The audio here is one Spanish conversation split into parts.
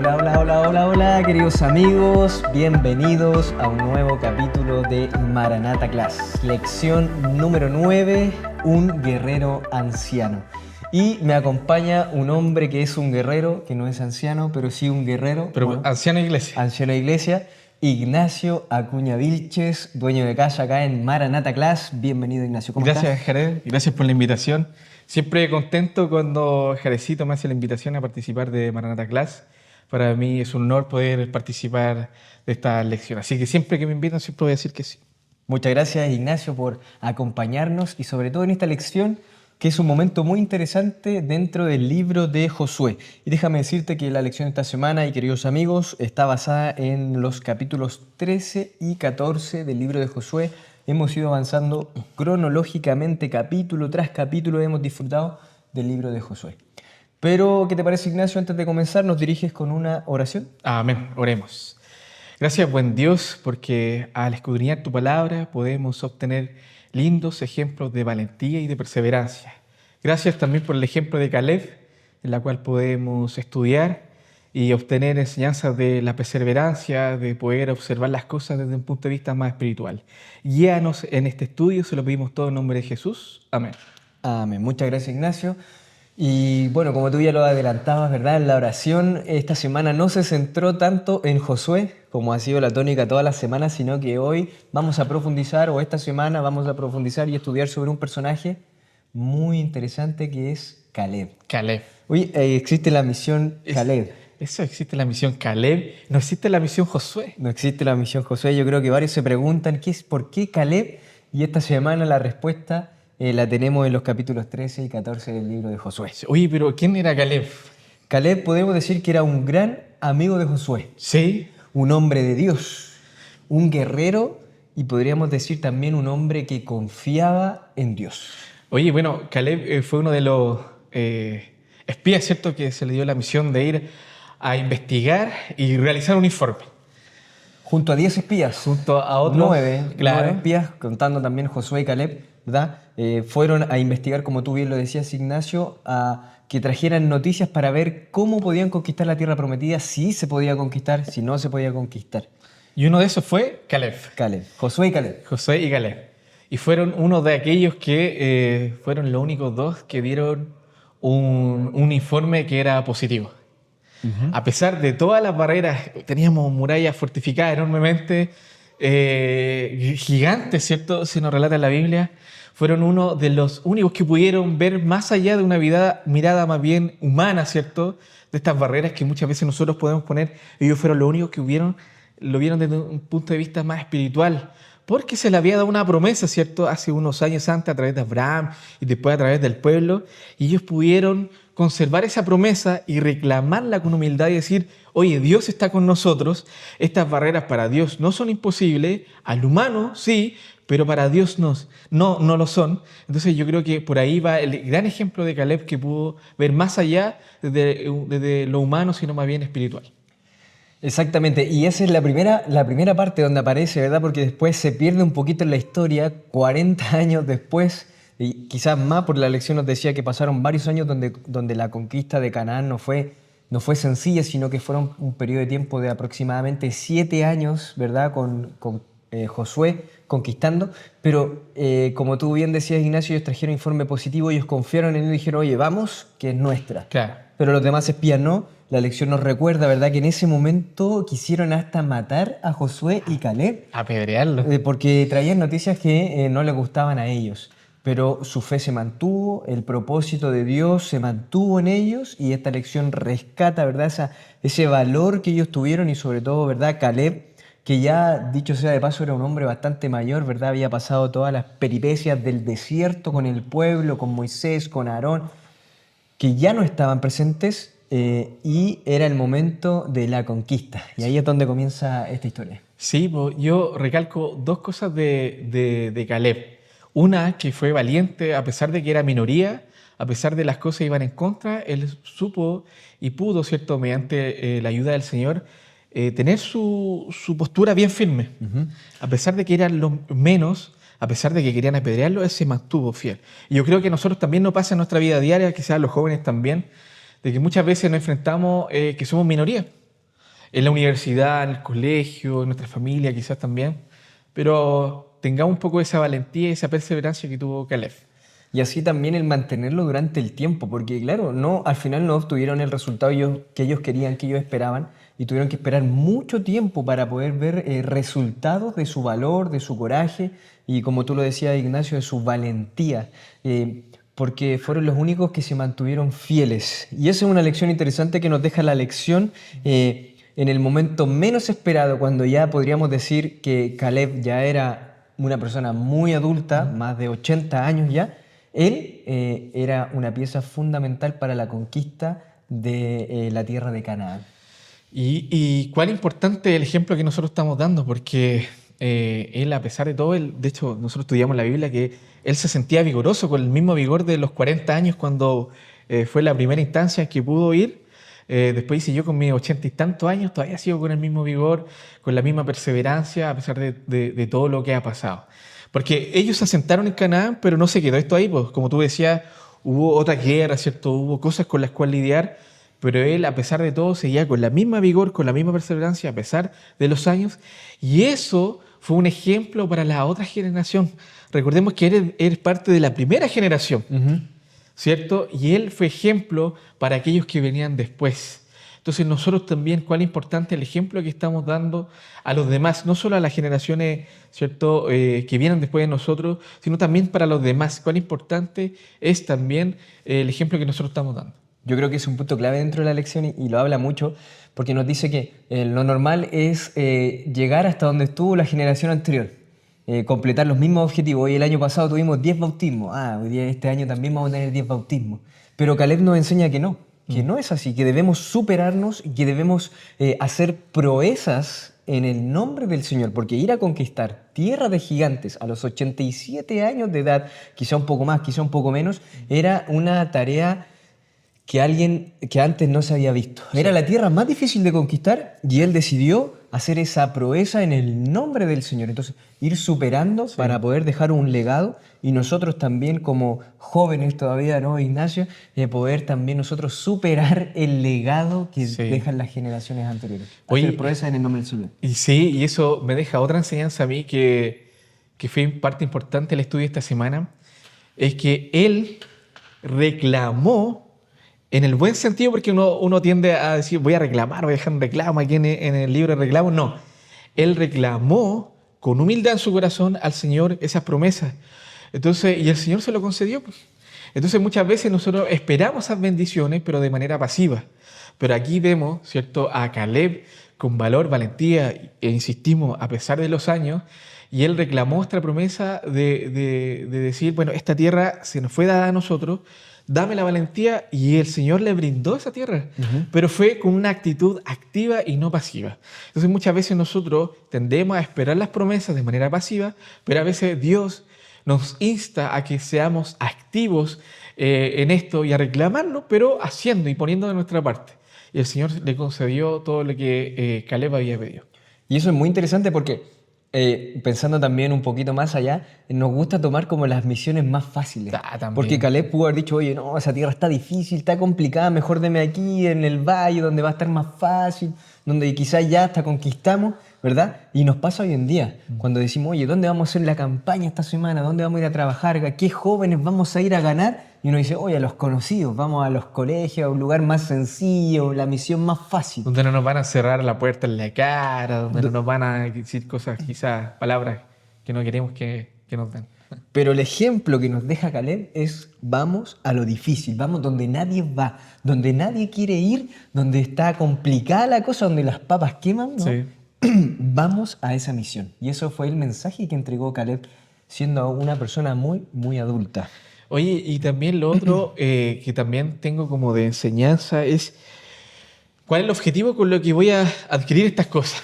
Hola, hola, hola, hola, hola, queridos amigos, bienvenidos a un nuevo capítulo de Maranatha Class, lección número 9, un guerrero anciano. Y me acompaña un hombre que es un guerrero, que no es anciano, pero sí un guerrero. Pero bueno, anciano iglesia. anciano de iglesia, Ignacio Acuña Vilches, dueño de casa acá en Maranatha Class. Bienvenido, Ignacio, ¿cómo Gracias, estás? Jared. Gracias por la invitación. Siempre contento cuando Jarecito me hace la invitación a participar de Maranatha Class. Para mí es un honor poder participar de esta lección. Así que siempre que me invitan, siempre voy a decir que sí. Muchas gracias, Ignacio, por acompañarnos y sobre todo en esta lección, que es un momento muy interesante dentro del libro de Josué. Y déjame decirte que la lección de esta semana, y queridos amigos, está basada en los capítulos 13 y 14 del libro de Josué. Hemos ido avanzando cronológicamente, capítulo tras capítulo, hemos disfrutado del libro de Josué. Pero, ¿qué te parece, Ignacio? Antes de comenzar, ¿nos diriges con una oración? Amén. Oremos. Gracias, buen Dios, porque al escudriñar tu palabra podemos obtener lindos ejemplos de valentía y de perseverancia. Gracias también por el ejemplo de Caleb, en la cual podemos estudiar y obtener enseñanzas de la perseverancia, de poder observar las cosas desde un punto de vista más espiritual. Guíanos en este estudio, se lo pedimos todo en nombre de Jesús. Amén. Amén. Muchas gracias, Ignacio. Y bueno, como tú ya lo adelantabas, ¿verdad? La oración esta semana no se centró tanto en Josué, como ha sido la tónica todas las semanas, sino que hoy vamos a profundizar, o esta semana vamos a profundizar y estudiar sobre un personaje muy interesante que es Caleb. Caleb. Oye, existe la misión Caleb. Eso existe la misión Caleb, no existe la misión Josué. No existe la misión Josué. Yo creo que varios se preguntan ¿por qué Caleb? Y esta semana la respuesta la tenemos en los capítulos 13 y 14 del libro de Josué. Oye, pero ¿quién era Caleb? Caleb podemos decir que era un gran amigo de Josué, Sí. un hombre de Dios, un guerrero y podríamos decir también un hombre que confiaba en Dios. Oye, bueno, Caleb fue uno de los espías, ¿cierto?, que se le dio la misión de ir a investigar y realizar un informe. Junto a 10 espías, Junto a otros, nueve claro. espías, contando también Josué y Caleb, ¿verdad? Fueron a investigar, como tú bien lo decías, Ignacio, a que trajeran noticias para ver cómo podían conquistar la tierra prometida, si se podía conquistar, si no se podía conquistar. Y uno de esos fue Caleb. Caleb, Josué y Caleb. Josué y Caleb. Y fueron uno de aquellos que fueron los únicos dos que dieron un informe que era positivo. A pesar de todas las barreras, teníamos murallas fortificadas enormemente, gigantes, ¿cierto? Se nos relata en la Biblia. Fueron uno de los únicos que pudieron ver más allá de una mirada más bien humana, ¿cierto? De estas barreras que muchas veces nosotros podemos poner. Ellos fueron los únicos que lo vieron desde un punto de vista más espiritual. Porque se le había dado una promesa, ¿cierto? Hace unos años antes a través de Abraham y después a través del pueblo. Y ellos pudieron conservar esa promesa y reclamarla con humildad y decir, oye, Dios está con nosotros. Estas barreras para Dios no son imposibles. Al humano sí, pero para Dios no lo son. Entonces yo creo que por ahí va el gran ejemplo de Caleb, que pudo ver más allá desde lo humano, sino más bien espiritual. Exactamente, y esa es la primera parte donde aparece, ¿verdad? Porque después se pierde un poquito en la historia, 40 años después, y quizás más, porque la lección nos decía que pasaron varios años donde la conquista de Canaán no fue sencilla, sino que fueron un periodo de tiempo de aproximadamente 7 años, ¿verdad? Con Josué conquistando, pero como tú bien decías, Ignacio, ellos trajeron informe positivo, ellos confiaron en él y dijeron, oye, vamos, que es nuestra. Claro. Pero los demás espías no. La lección nos recuerda, ¿verdad?, que en ese momento quisieron hasta matar a Josué y Caleb. Apedrearlo. Porque traían noticias que no les gustaban a ellos. Pero su fe se mantuvo, el propósito de Dios se mantuvo en ellos y esta lección rescata, ¿verdad?, ese valor que ellos tuvieron y sobre todo, ¿verdad?, Caleb, que ya, dicho sea de paso, era un hombre bastante mayor, ¿verdad?, había pasado todas las peripecias del desierto con el pueblo, con Moisés, con Aarón, que ya no estaban presentes. Y era el momento de la conquista. Y ahí es donde comienza esta historia. Sí, pues yo recalco dos cosas de Caleb. Una, que fue valiente a pesar de que era minoría, a pesar de las cosas que iban en contra, él supo y pudo, ¿cierto?, mediante la ayuda del Señor, tener su postura bien firme. A pesar de que eran los menos, a pesar de que querían apedrearlo, él se mantuvo fiel. Y yo creo que a nosotros también nos pasa en nuestra vida diaria, quizás los jóvenes también, de que muchas veces nos enfrentamos que somos minoría. en la universidad, en el colegio, en nuestra familia quizás también, pero tengamos un poco esa valentía y esa perseverancia que tuvo Caleb. Y así también el mantenerlo durante el tiempo, porque claro, no, al final no obtuvieron el resultado que ellos querían, que ellos esperaban, y tuvieron que esperar mucho tiempo para poder ver resultados de su valor, de su coraje, y como tú lo decías, Ignacio, de su valentía, porque fueron los únicos que se mantuvieron fieles. Y esa es una lección interesante que nos deja la lección en el momento menos esperado, cuando ya podríamos decir que Caleb ya era una persona muy adulta, más de 80 años ya. Él era una pieza fundamental para la conquista de la tierra de Canaán. Y cuán importante el ejemplo que nosotros estamos dando, porque él, a pesar de todo, de hecho, nosotros estudiamos en la Biblia que él se sentía vigoroso, con el mismo vigor de los 40 años cuando fue la primera instancia en que pudo ir. Después dice, yo con mis 80 y tantos años todavía sigo con el mismo vigor, con la misma perseverancia, a pesar de todo lo que ha pasado. Porque ellos se asentaron en Canaán, pero no se quedó esto ahí, pues como tú decías, hubo otra guerra, ¿cierto? Hubo cosas con las cuales lidiar, pero él, a pesar de todo, seguía con la misma vigor, con la misma perseverancia, a pesar de los años, y eso fue un ejemplo para la otra generación. Recordemos que él parte de la primera generación, ¿cierto? Y él fue ejemplo para aquellos que venían después. Entonces nosotros también, cuán importante el ejemplo que estamos dando a los demás, no solo a las generaciones, ¿cierto?, que vienen después de nosotros, sino también para los demás. Cuán importante es también el ejemplo que nosotros estamos dando. Yo creo que es un punto clave dentro de la lección y lo habla mucho, porque nos dice que lo normal es llegar hasta donde estuvo la generación anterior, completar los mismos objetivos. Hoy el año pasado tuvimos 10 bautismos, hoy día este año también vamos a tener 10 bautismos. Pero Caleb nos enseña que no es así, que debemos superarnos y que debemos hacer proezas en el nombre del Señor, porque ir a conquistar tierra de gigantes a los 87 años de edad, quizá un poco más, quizá un poco menos, era una tarea que antes no se había visto. Era la tierra más difícil de conquistar y él decidió hacer esa proeza en el nombre del Señor. Entonces, ir superando para poder dejar un legado y nosotros también como jóvenes todavía, ¿no, Ignacio? Poder también nosotros superar el legado que dejan las generaciones anteriores. Hacer proeza en el nombre del Señor. Y sí, y eso me deja otra enseñanza a mí que fue parte importante del estudio esta semana, es que él reclamó en el buen sentido, porque uno tiende a decir, voy a reclamar, voy a dejar un reclamo aquí en el libro de reclamos. No, él reclamó con humildad en su corazón al Señor esas promesas. Entonces, y el Señor se lo concedió. Entonces, muchas veces nosotros esperamos esas bendiciones, pero de manera pasiva. Pero aquí vemos, ¿cierto?, a Caleb con valor, valentía, e insistimos, a pesar de los años, y él reclamó esta promesa de decir, bueno, esta tierra se nos fue dada a nosotros, dame la valentía, y el Señor le brindó esa tierra, pero fue con una actitud activa y no pasiva. Entonces muchas veces nosotros tendemos a esperar las promesas de manera pasiva, pero a veces Dios nos insta a que seamos activos en esto y a reclamarlo, pero haciendo y poniendo de nuestra parte. Y el Señor le concedió todo lo que Caleb había pedido. Y eso es muy interesante porque pensando también un poquito más allá, nos gusta tomar como las misiones más fáciles. Porque Caleb pudo haber dicho, oye, no, esa tierra está difícil, está complicada, mejor deme aquí en el valle donde va a estar más fácil, donde quizás ya hasta conquistamos, ¿verdad? Y nos pasa hoy en día, cuando decimos, oye, ¿dónde vamos a hacer la campaña esta semana? ¿Dónde vamos a ir a trabajar? ¿Qué jóvenes vamos a ir a ganar? Y uno dice, oye, a los conocidos, vamos a los colegios, a un lugar más sencillo, la misión más fácil. Donde no nos van a cerrar la puerta en la cara, donde no nos van a decir cosas, quizás palabras que no queremos que nos den. Pero el ejemplo que nos deja Caleb es, vamos a lo difícil, vamos donde nadie va, donde nadie quiere ir, donde está complicada la cosa, donde las papas queman, ¿no? Sí. Vamos a esa misión. Y eso fue el mensaje que entregó Caleb, siendo una persona muy, muy adulta. Oye, y también lo otro que también tengo como de enseñanza es cuál es el objetivo con lo que voy a adquirir estas cosas.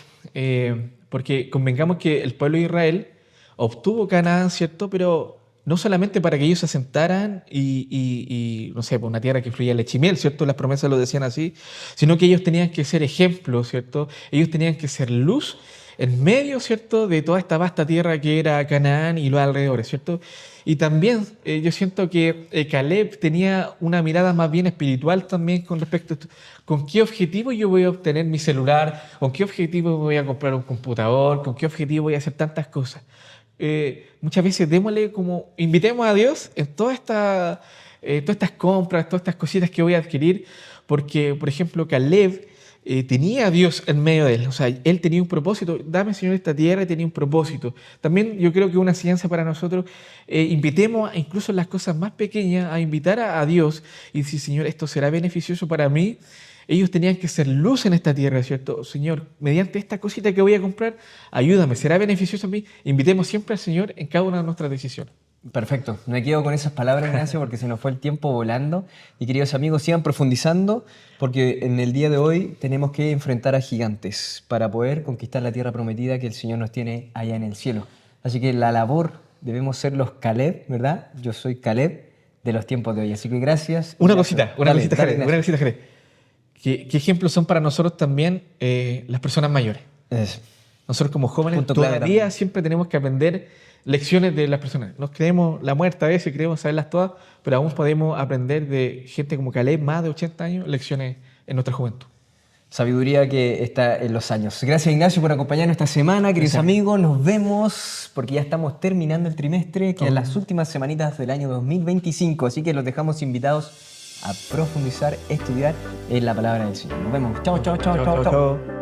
Porque convengamos que el pueblo de Israel obtuvo Canaán, ¿cierto? Pero no solamente para que ellos se asentaran y no sé, por una tierra que fluía leche y miel, ¿cierto? Las promesas lo decían así, sino que ellos tenían que ser ejemplos, ¿cierto? Ellos tenían que ser luz en medio, ¿cierto?, de toda esta vasta tierra que era Canaán y los alrededores, ¿cierto? Y también yo siento que Caleb tenía una mirada más bien espiritual también con respecto a esto. ¿Con qué objetivo yo voy a obtener mi celular? ¿Con qué objetivo voy a comprar un computador? ¿Con qué objetivo voy a hacer tantas cosas? Muchas veces invitemos a Dios en todas estas compras, todas estas cositas que voy a adquirir, porque, por ejemplo, Caleb tenía a Dios en medio de él. O sea, él tenía un propósito. Dame, Señor, esta tierra, y tenía un propósito. También yo creo que una enseñanza para nosotros, invitemos incluso en las cosas más pequeñas a invitar a Dios y decir, Señor, esto será beneficioso para mí. Ellos tenían que ser luz en esta tierra, ¿cierto? Señor, mediante esta cosita que voy a comprar, ayúdame, será beneficioso a mí. Invitemos siempre al Señor en cada una de nuestras decisiones. Perfecto. Me quedo con esas palabras, Ignacio, porque se nos fue el tiempo volando. Y queridos amigos, sigan profundizando, porque en el día de hoy tenemos que enfrentar a gigantes para poder conquistar la tierra prometida que el Señor nos tiene allá en el cielo. Así que la labor debemos ser los Caleb, ¿verdad? Yo soy Caleb de los tiempos de hoy. Así que gracias. Una Ignacio. cosita, Dale, Jared. ¿Qué ejemplos son para nosotros también las personas mayores? Eso. Nosotros como jóvenes Punto clave todavía también. siempre tenemos que aprender lecciones de las personas. Nos creemos la muerte a veces, creemos saberlas todas, pero aún podemos aprender de gente como Caleb, más de 80 años, lecciones en nuestra juventud. Sabiduría que está en los años. Gracias, Ignacio, por acompañarnos esta semana. Queridos Gracias. amigos, nos vemos porque ya estamos terminando el trimestre, que en las últimas semanitas del año 2025. Así que los dejamos invitados a profundizar, estudiar en la palabra del Señor. Nos vemos. Chao, chao, chao, chao, chao.